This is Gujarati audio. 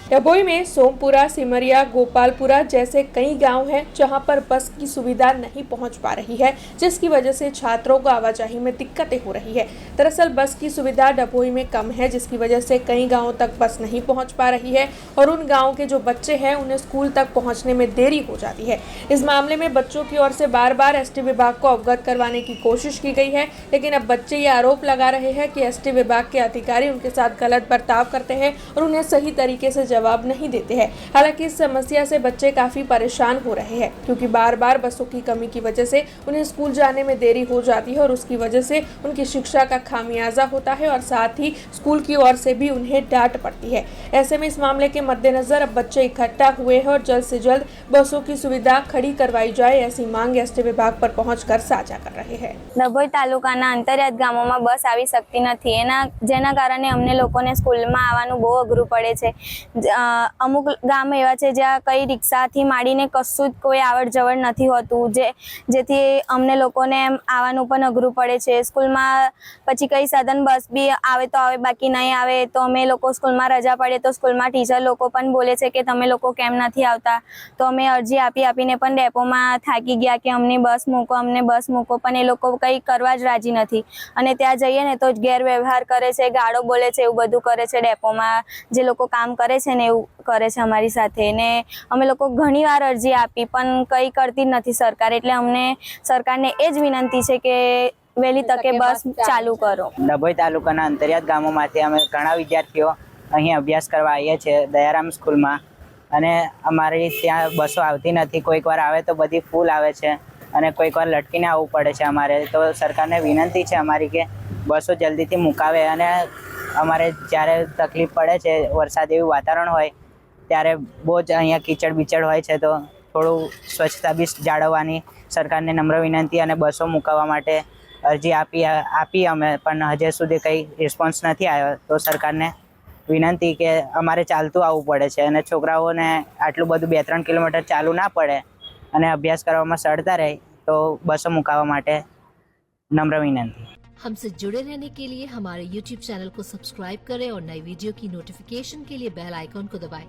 डभोई में सोमपुरा, सिमरिया, गोपालपुरा जैसे कई गांव हैं जहां पर बस की सुविधा नहीं पहुंच पा रही है, जिसकी वजह से छात्रों को आवाजाही में दिक्कतें हो रही है। दरअसल बस की सुविधा डभोई में कम है, जिसकी वजह से कई गांवों तक बस नहीं पहुंच पा रही है और उन गाँव के जो बच्चे हैं उन्हें स्कूल तक पहुँचने में देरी हो जाती है। इस मामले में बच्चों की ओर से बार बार एसटी विभाग को अवगत करवाने की कोशिश की गई है, लेकिन अब बच्चे ये आरोप लगा रहे हैं कि एसटी विभाग के अधिकारी उनके साथ गलत बर्ताव करते हैं और उन्हें सही तरीके से जवाब नहीं देते हैं। हालांकि इस समस्या से बच्चे काफी परेशान हो रहे हैं, क्योंकि बार बार बसों की कमी की वजह से उन्हें स्कूल जाने में देरी हो जाती है और उसकी वजह से उनकी शिक्षा का खामियाजा होता है और साथ ही स्कूल की ओर से भी उन्हें डांट पड़ती है। ऐसे में इस मामले के मद्देनजर अब बच्चे इकट्ठा हुए हैं और जल्द से जल्द बसों की सुविधा खड़ी करवाई जाए, ऐसी मांग एसटी विभाग पर पहुंचकर साझा कर रहे हैं। ડભોઈ તાલુકાના અંતરિયાળ ગામોમાં બસ આવી શકતી નથી, જેના કારણે અમને લોકોને સ્કૂલમાં આવવાનું બહુ અઘરું પડે છે। અમુક ગામ એવા છે જ્યાં કઈ રિક્ષાથી માંડીને કશું જ કોઈ આવડ જવડ નથી હોતું, જેથી અમને લોકોને આવવાનું પણ અઘરું પડે છે। સ્કૂલમાં પછી કઈ સાધન બસ બી આવે તો આવે, બાકી નહીં આવે તો અમે લોકો સ્કૂલમાં રજા પડે તો સ્કૂલમાં ટીચર લોકો પણ બોલે છે કે તમે લોકો કેમ નથી આવતા। તો અમે અરજી આપીને પણ ડેપોમાં થાકી ગયા કે અમને બસ મૂકો, પણ એ લોકો કંઈ કરવા જ રાજી નથી અને ત્યાં જઈએ ને તો ગેરવ્યવહાર કરે છે, ગાળો બોલે છે, એવું બધું કરે છે। ડેપોમાં જે લોકો કામ કરે છે ને એવું કરે છે અમારી સાથે ને અમે લોકો ઘણીવાર અરજી આપી પણ કંઈ કરતી જ નથી સરકાર। એટલે અમને સરકારને એ જ વિનંતી છે કે વહેલી તકે બસ ચાલુ કરો। ડભોઈ તાલુકાના અંતરિયાળ ગામોમાંથી અમે ઘણા વિદ્યાર્થીઓ અહીં અભ્યાસ કરવા આવીએ છીએ દયારામ સ્કૂલમાં અને અમારી ત્યાં બસો આવતી નથી। કોઈક વાર આવે તો બધી ફૂલ આવે છે અને કોઈક વાર લટકીને આવવું પડે છે અમારે। તો સરકારને વિનંતી છે અમારી કે બસો જલ્દીથી મુકાવે અને અમારે જ્યારે તકલીફ પડે છે, વરસાદ એવું વાતાવરણ હોય ત્યારે બહુ જ અહીંયા કીચડ બીચડ હોય છે, તો થોડું સ્વચ્છતા બી જાળવવાની સરકારને નમ્ર વિનંતી અને બસો મુકાવવા માટે અરજી આપી અમે, પણ હજુ સુધી કંઈ રિસ્પોન્સ નથી આવ્યો। તો સરકારને વિનંતી કે અમારે ચાલતું આવવું પડે છે અને છોકરાઓને આટલું બધું 2-3 કિલોમીટર ચાલવું ના પડે અને અભ્યાસ કરવામાં સરળતા રહે, तो बसों मुकावा माटे नम्र विनंती। हमसे जुड़े रहने के लिए हमारे YouTube चैनल को सब्सक्राइब करें और नई वीडियो की नोटिफिकेशन के लिए बेल आइकॉन को दबाएं।